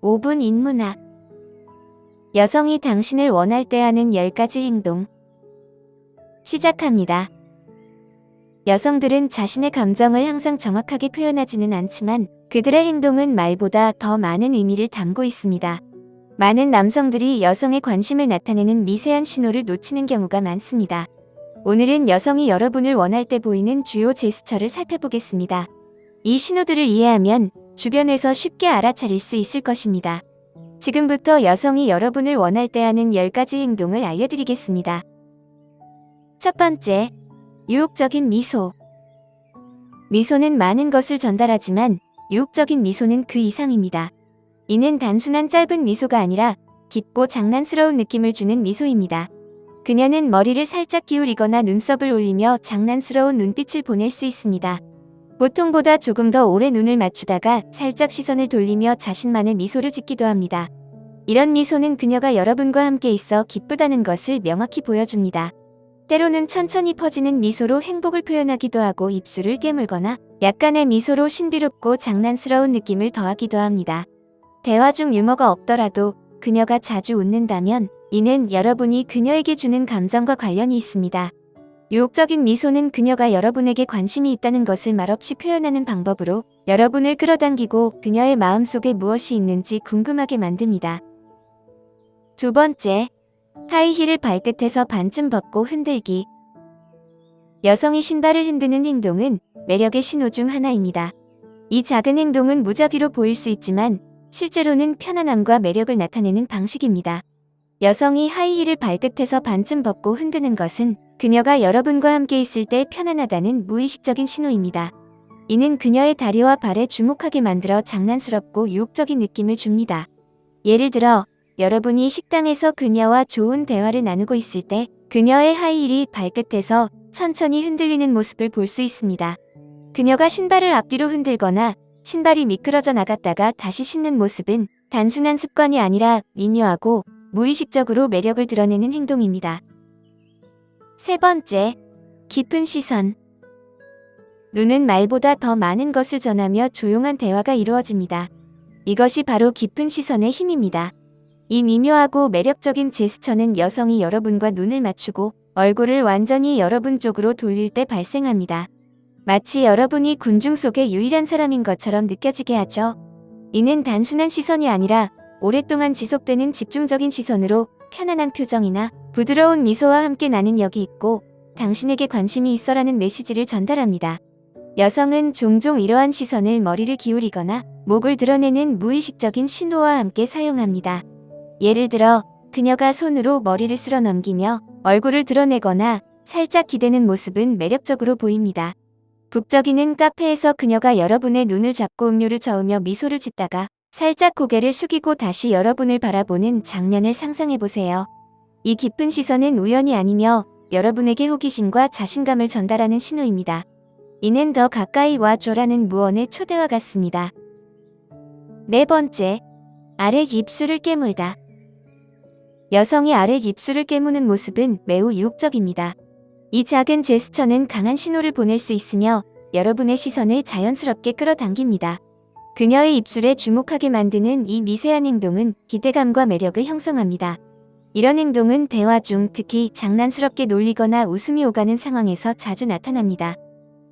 5분 인문학. 여성이 당신을 원할 때 하는 10가지 행동. 시작합니다. 여성들은 자신의 감정을 항상 정확하게 표현하지는 않지만 그들의 행동은 말보다 더 많은 의미를 담고 있습니다. 많은 남성들이 여성의 관심을 나타내는 미세한 신호를 놓치는 경우가 많습니다. 오늘은 여성이 여러분을 원할 때 보이는 주요 제스처를 살펴보겠습니다. 이 신호들을 이해하면 주변에서 쉽게 알아차릴 수 있을 것입니다. 지금부터 여성이 여러분을 원할 때 하는 10가지 행동을 알려드리겠습니다. 첫 번째, 유혹적인 미소. 미소는 많은 것을 전달하지만 유혹적인 미소는 그 이상입니다. 이는 단순한 짧은 미소가 아니라 깊고 장난스러운 느낌을 주는 미소입니다. 그녀는 머리를 살짝 기울이거나 눈썹을 올리며 장난스러운 눈빛을 보낼 수 있습니다. 보통보다 조금 더 오래 눈을 맞추다가 살짝 시선을 돌리며 자신만의 미소를 짓기도 합니다. 이런 미소는 그녀가 여러분과 함께 있어 기쁘다는 것을 명확히 보여줍니다. 때로는 천천히 퍼지는 미소로 행복을 표현하기도 하고 입술을 깨물거나 약간의 미소로 신비롭고 장난스러운 느낌을 더하기도 합니다. 대화 중 유머가 없더라도 그녀가 자주 웃는다면 이는 여러분이 그녀에게 주는 감정과 관련이 있습니다. 유혹적인 미소는 그녀가 여러분에게 관심이 있다는 것을 말없이 표현하는 방법으로 여러분을 끌어당기고 그녀의 마음속에 무엇이 있는지 궁금하게 만듭니다. 두 번째, 하이힐을 발끝에서 반쯤 벗고 흔들기. 여성이 신발을 흔드는 행동은 매력의 신호 중 하나입니다. 이 작은 행동은 무작위로 보일 수 있지만 실제로는 편안함과 매력을 나타내는 방식입니다. 여성이 하이힐을 발끝에서 반쯤 벗고 흔드는 것은 그녀가 여러분과 함께 있을 때 편안하다는 무의식적인 신호입니다. 이는 그녀의 다리와 발에 주목하게 만들어 장난스럽고 유혹적인 느낌을 줍니다. 예를 들어, 여러분이 식당에서 그녀와 좋은 대화를 나누고 있을 때 그녀의 하이힐이 발끝에서 천천히 흔들리는 모습을 볼 수 있습니다. 그녀가 신발을 앞뒤로 흔들거나 신발이 미끄러져 나갔다가 다시 신는 모습은 단순한 습관이 아니라 미묘하고 무의식적으로 매력을 드러내는 행동입니다. 세 번째, 깊은 시선. 눈은 말보다 더 많은 것을 전하며 조용한 대화가 이루어집니다. 이것이 바로 깊은 시선의 힘입니다. 이 미묘하고 매력적인 제스처는 여성이 여러분과 눈을 맞추고 얼굴을 완전히 여러분 쪽으로 돌릴 때 발생합니다. 마치 여러분이 군중 속의 유일한 사람인 것처럼 느껴지게 하죠. 이는 단순한 시선이 아니라 오랫동안 지속되는 집중적인 시선으로 편안한 표정이나 부드러운 미소와 함께 나는 여기 있고 당신에게 관심이 있어라는 메시지를 전달합니다. 여성은 종종 이러한 시선을 머리를 기울이거나 목을 드러내는 무의식적인 신호와 함께 사용합니다. 예를 들어 그녀가 손으로 머리를 쓸어 넘기며 얼굴을 드러내거나 살짝 기대는 모습은 매력적으로 보입니다. 북적이는 카페에서 그녀가 여러분의 눈을 잡고 음료를 저으며 미소를 짓다가 살짝 고개를 숙이고 다시 여러분을 바라보는 장면을 상상해보세요. 이 깊은 시선은 우연이 아니며 여러분에게 호기심과 자신감을 전달하는 신호입니다. 이는 더 가까이 와줘라는 무언의 초대와 같습니다. 네 번째, 아래 입술을 깨물다. 여성이 아래 입술을 깨무는 모습은 매우 유혹적입니다. 이 작은 제스처는 강한 신호를 보낼 수 있으며 여러분의 시선을 자연스럽게 끌어당깁니다. 그녀의 입술에 주목하게 만드는 이 미세한 행동은 기대감과 매력을 형성합니다. 이런 행동은 대화 중 특히 장난스럽게 놀리거나 웃음이 오가는 상황에서 자주 나타납니다.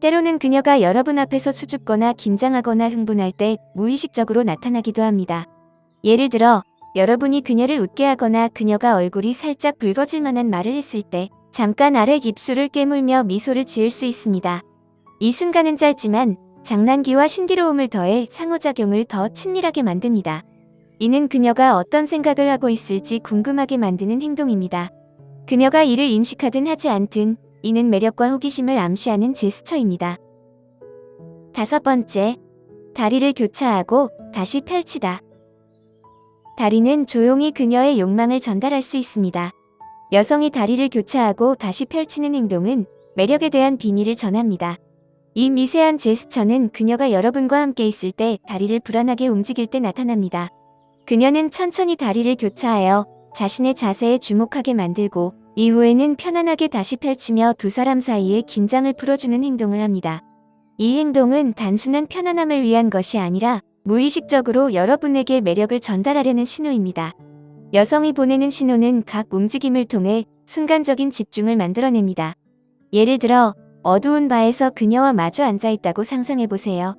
때로는 그녀가 여러분 앞에서 수줍거나 긴장하거나 흥분할 때 무의식적으로 나타나기도 합니다. 예를 들어 여러분이 그녀를 웃게 하거나 그녀가 얼굴이 살짝 붉어질 만한 말을 했을 때 잠깐 아래 입술을 깨물며 미소를 지을 수 있습니다. 이 순간은 짧지만 장난기와 신비로움을 더해 상호작용을 더 친밀하게 만듭니다. 이는 그녀가 어떤 생각을 하고 있을지 궁금하게 만드는 행동입니다. 그녀가 이를 인식하든 하지 않든 이는 매력과 호기심을 암시하는 제스처입니다. 다섯 번째, 다리를 교차하고 다시 펼치다. 다리는 조용히 그녀의 욕망을 전달할 수 있습니다. 여성이 다리를 교차하고 다시 펼치는 행동은 매력에 대한 비밀을 전합니다. 이 미세한 제스처는 그녀가 여러분과 함께 있을 때 다리를 불안하게 움직일 때 나타납니다. 그녀는 천천히 다리를 교차하여 자신의 자세에 주목하게 만들고 이후에는 편안하게 다시 펼치며 두 사람 사이의 긴장을 풀어주는 행동을 합니다. 이 행동은 단순한 편안함을 위한 것이 아니라 무의식적으로 여러분에게 매력을 전달하려는 신호입니다. 여성이 보내는 신호는 각 움직임을 통해 순간적인 집중을 만들어냅니다. 예를 들어 어두운 바에서 그녀와 마주 앉아 있다고 상상해보세요.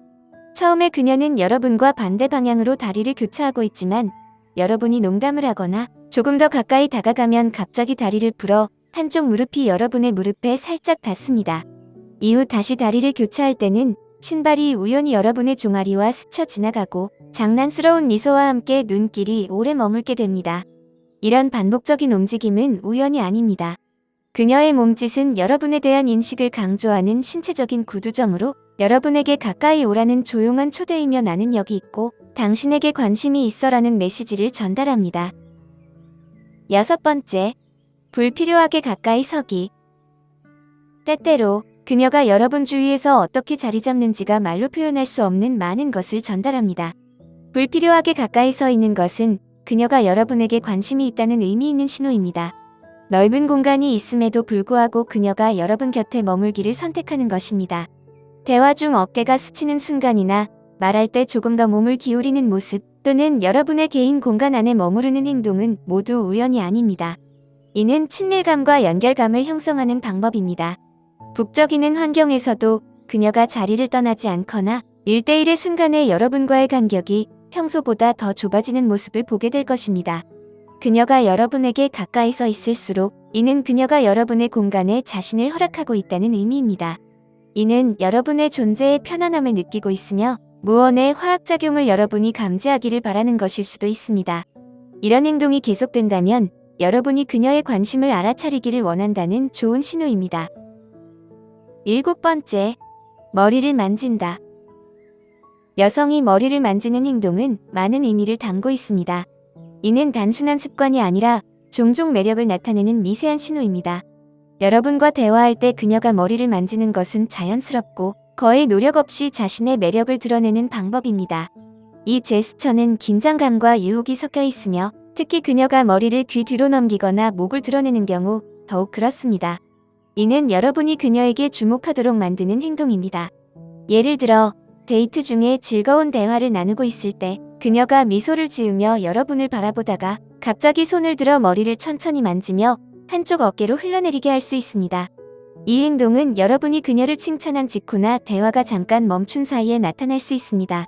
처음에 그녀는 여러분과 반대 방향으로 다리를 교차하고 있지만 여러분이 농담을 하거나 조금 더 가까이 다가가면 갑자기 다리를 풀어 한쪽 무릎이 여러분의 무릎에 살짝 닿습니다. 이후 다시 다리를 교차할 때는 신발이 우연히 여러분의 종아리와 스쳐 지나가고 장난스러운 미소와 함께 눈길이 오래 머물게 됩니다. 이런 반복적인 움직임은 우연이 아닙니다. 그녀의 몸짓은 여러분에 대한 인식을 강조하는 신체적인 구두점으로 여러분에게 가까이 오라는 조용한 초대이며 나는 여기 있고 당신에게 관심이 있어라는 메시지를 전달합니다. 6번째, 불필요하게 가까이 서기. 때때로 그녀가 여러분 주위에서 어떻게 자리 잡는지가 말로 표현할 수 없는 많은 것을 전달합니다. 불필요하게 가까이 서 있는 것은 그녀가 여러분에게 관심이 있다는 의미 있는 신호입니다. 넓은 공간이 있음에도 불구하고 그녀가 여러분 곁에 머물기를 선택하는 것입니다. 대화 중 어깨가 스치는 순간이나 말할 때 조금 더 몸을 기울이는 모습 또는 여러분의 개인 공간 안에 머무르는 행동은 모두 우연이 아닙니다. 이는 친밀감과 연결감을 형성하는 방법입니다. 북적이는 환경에서도 그녀가 자리를 떠나지 않거나 1대1의 순간에 여러분과의 간격이 평소보다 더 좁아지는 모습을 보게 될 것입니다. 그녀가 여러분에게 가까이 서 있을수록 이는 그녀가 여러분의 공간에 자신을 허락하고 있다는 의미입니다. 이는 여러분의 존재의 편안함을 느끼고 있으며 무언의 화학작용을 여러분이 감지하기를 바라는 것일 수도 있습니다. 이런 행동이 계속된다면 여러분이 그녀의 관심을 알아차리기를 원한다는 좋은 신호입니다. 7번째, 머리를 만진다. 여성이 머리를 만지는 행동은 많은 의미를 담고 있습니다. 이는 단순한 습관이 아니라 종종 매력을 나타내는 미세한 신호입니다. 여러분과 대화할 때 그녀가 머리를 만지는 것은 자연스럽고 거의 노력 없이 자신의 매력을 드러내는 방법입니다. 이 제스처는 긴장감과 유혹이 섞여 있으며 특히 그녀가 머리를 귀 뒤로 넘기거나 목을 드러내는 경우 더욱 그렇습니다. 이는 여러분이 그녀에게 주목하도록 만드는 행동입니다. 예를 들어 데이트 중에 즐거운 대화를 나누고 있을 때 그녀가 미소를 지으며 여러분을 바라보다가 갑자기 손을 들어 머리를 천천히 만지며 한쪽 어깨로 흘러내리게 할 수 있습니다. 이 행동은 여러분이 그녀를 칭찬한 직후나 대화가 잠깐 멈춘 사이에 나타날 수 있습니다.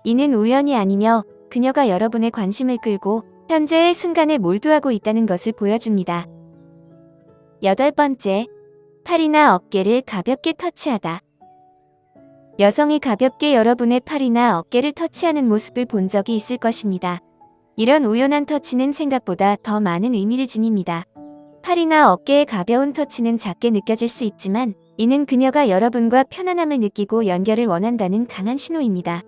이는 우연이 아니며 그녀가 여러분의 관심을 끌고 현재의 순간에 몰두하고 있다는 것을 보여줍니다. 8번째, 팔이나 어깨를 가볍게 터치하다. 여성이 가볍게 여러분의 팔이나 어깨를 터치하는 모습을 본 적이 있을 것입니다. 이런 우연한 터치는 생각보다 더 많은 의미를 지닙니다. 팔이나 어깨의 가벼운 터치는 작게 느껴질 수 있지만 이는 그녀가 여러분과 편안함을 느끼고 연결을 원한다는 강한 신호입니다.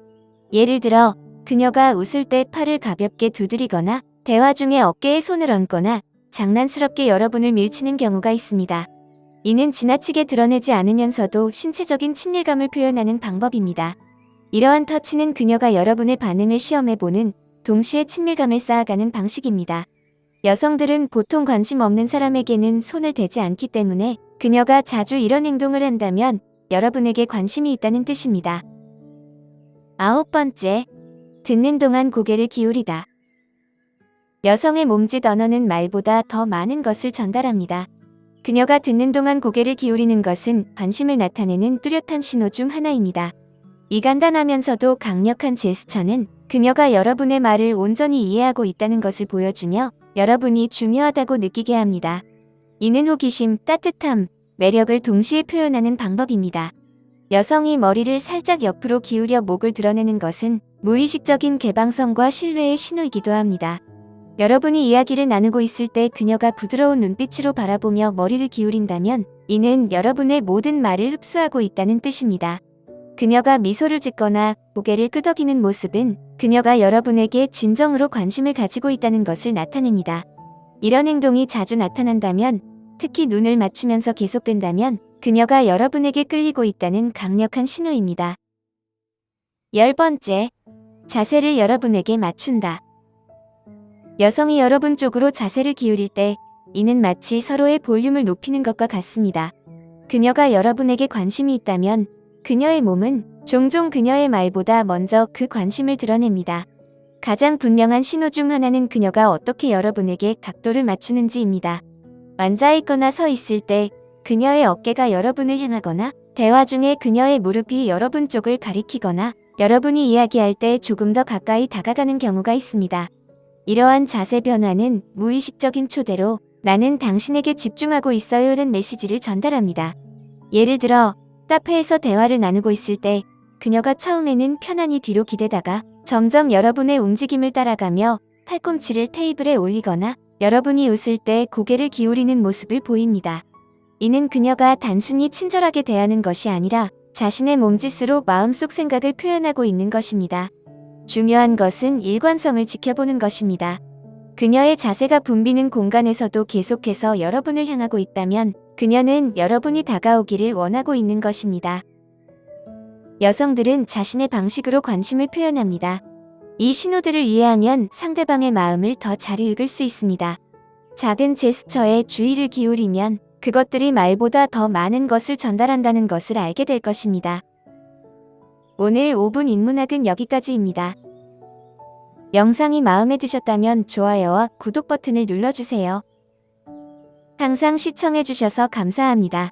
예를 들어 그녀가 웃을 때 팔을 가볍게 두드리거나 대화 중에 어깨에 손을 얹거나 장난스럽게 여러분을 밀치는 경우가 있습니다. 이는 지나치게 드러내지 않으면서도 신체적인 친밀감을 표현하는 방법입니다. 이러한 터치는 그녀가 여러분의 반응을 시험해보는 동시에 친밀감을 쌓아가는 방식입니다. 여성들은 보통 관심 없는 사람에게는 손을 대지 않기 때문에 그녀가 자주 이런 행동을 한다면 여러분에게 관심이 있다는 뜻입니다. 9번째, 듣는 동안 고개를 기울이다. 여성의 몸짓 언어는 말보다 더 많은 것을 전달합니다. 그녀가 듣는 동안 고개를 기울이는 것은 관심을 나타내는 뚜렷한 신호 중 하나입니다. 이 간단하면서도 강력한 제스처는 그녀가 여러분의 말을 온전히 이해하고 있다는 것을 보여주며 여러분이 중요하다고 느끼게 합니다. 이는 호기심, 따뜻함, 매력을 동시에 표현하는 방법입니다. 여성이 머리를 살짝 옆으로 기울여 목을 드러내는 것은 무의식적인 개방성과 신뢰의 신호이기도 합니다. 여러분이 이야기를 나누고 있을 때 그녀가 부드러운 눈빛으로 바라보며 머리를 기울인다면 이는 여러분의 모든 말을 흡수하고 있다는 뜻입니다. 그녀가 미소를 짓거나 고개를 끄덕이는 모습은 그녀가 여러분에게 진정으로 관심을 가지고 있다는 것을 나타냅니다. 이런 행동이 자주 나타난다면, 특히 눈을 맞추면서 계속된다면 그녀가 여러분에게 끌리고 있다는 강력한 신호입니다. 10번째, 자세를 여러분에게 맞춘다. 여성이 여러분 쪽으로 자세를 기울일 때 이는 마치 서로의 볼륨을 높이는 것과 같습니다. 그녀가 여러분에게 관심이 있다면 그녀의 몸은 종종 그녀의 말보다 먼저 그 관심을 드러냅니다. 가장 분명한 신호 중 하나는 그녀가 어떻게 여러분에게 각도를 맞추는지입니다. 앉아있거나 서 있을 때 그녀의 어깨가 여러분을 향하거나, 대화 중에 그녀의 무릎이 여러분 쪽을 가리키거나, 여러분이 이야기할 때 조금 더 가까이 다가가는 경우가 있습니다. 이러한 자세 변화는 무의식적인 초대로 "나는 당신에게 집중하고 있어요라는 메시지를 전달합니다. 예를 들어 카페에서 대화를 나누고 있을 때 그녀가 처음에는 편안히 뒤로 기대다가 점점 여러분의 움직임을 따라가며 팔꿈치를 테이블에 올리거나, 여러분이 웃을 때 고개를 기울이는 모습을 보입니다. 이는 그녀가 단순히 친절하게 대하는 것이 아니라 자신의 몸짓으로 마음속 생각을 표현하고 있는 것입니다. 중요한 것은 일관성을 지켜보는 것입니다. 그녀의 자세가 붐비는 공간에서도 계속해서 여러분을 향하고 있다면 그녀는 여러분이 다가오기를 원하고 있는 것입니다. 여성들은 자신의 방식으로 관심을 표현합니다. 이 신호들을 이해하면 상대방의 마음을 더 잘 읽을 수 있습니다. 작은 제스처에 주의를 기울이면 그것들이 말보다 더 많은 것을 전달한다는 것을 알게 될 것입니다. 오늘 5분 인문학은 여기까지입니다. 영상이 마음에 드셨다면 좋아요와 구독 버튼을 눌러주세요. 항상 시청해주셔서 감사합니다.